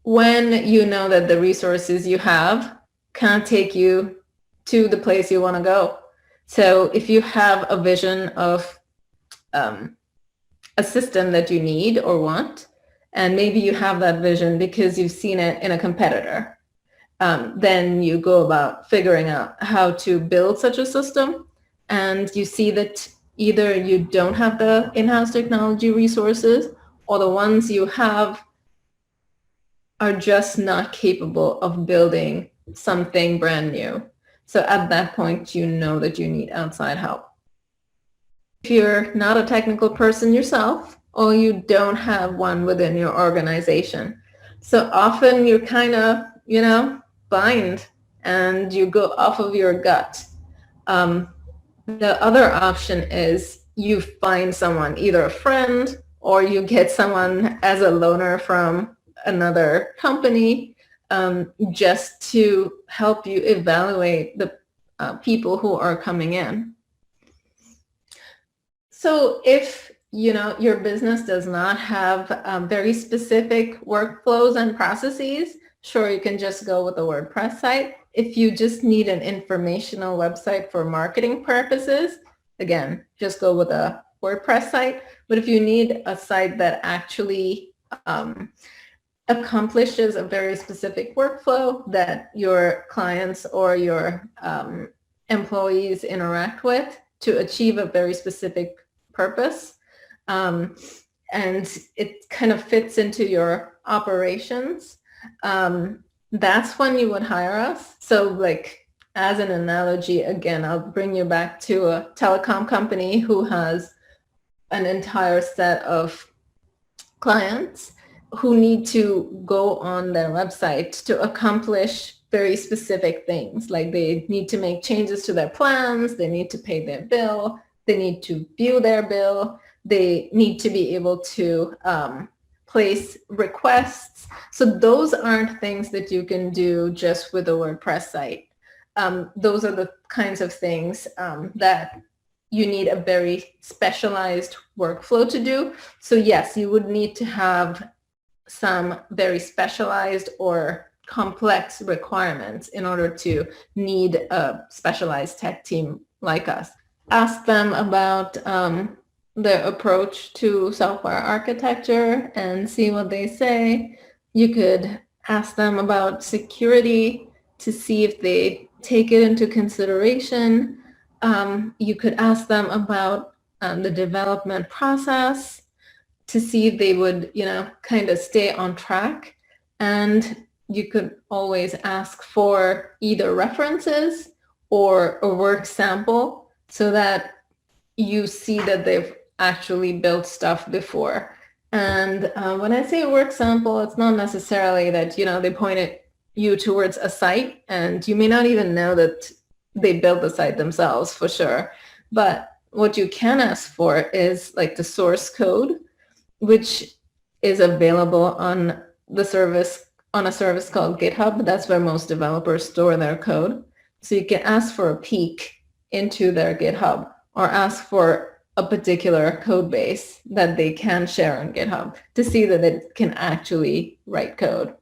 When you know that the resources you have can't take you to the place you want to go. So if you have a vision of a system that you need or want, and maybe you have that vision because you've seen it in a competitor, then you go about figuring out how to build such a system, and you see that either you don't have the in-house technology resources, or the ones you have are just not capable of building something brand new. So at that point, you know that you need outside help. If you're not a technical person yourself, or you don't have one within your organization, so often you're kind of, blind, and you go off of your gut. The other option is you find someone, either a friend or you get someone as a loaner from another company, just to help you evaluate the people who are coming in. So if your business does not have very specific workflows and processes, sure, you can just go with a WordPress site. If you just need an informational website for marketing purposes, again, just go with a WordPress site. But if you need a site that actually accomplishes a very specific workflow that your clients or your employees interact with to achieve a very specific purpose, and it kind of fits into your operations, that's when you would hire us. So like, as an analogy, again, I'll bring you back to a telecom company who has an entire set of clients who need to go on their website to accomplish very specific things. Like they need to make changes to their plans, they need to pay their bill, they need to view their bill, they need to be able to place requests. So those aren't things that you can do just with a WordPress site. Those are the kinds of things that you need a very specialized workflow to do. So yes, you would need to have some very specialized or complex requirements in order to need a specialized tech team like us. Ask them about their approach to software architecture and see what they say. You could ask them about security to see if they take it into consideration. You could ask them about the development process to see if they would, kind of stay on track. And you could always ask for either references or a work sample so that you see that they've actually built stuff before. And when I say work sample, it's not necessarily that, they pointed you towards a site, and you may not even know that they built the site themselves for sure. But what you can ask for is like the source code, which is available on a service called GitHub. That's where most developers store their code. So you can ask for a peek into their GitHub, or ask for a particular code base that they can share on GitHub to see that it can actually write code.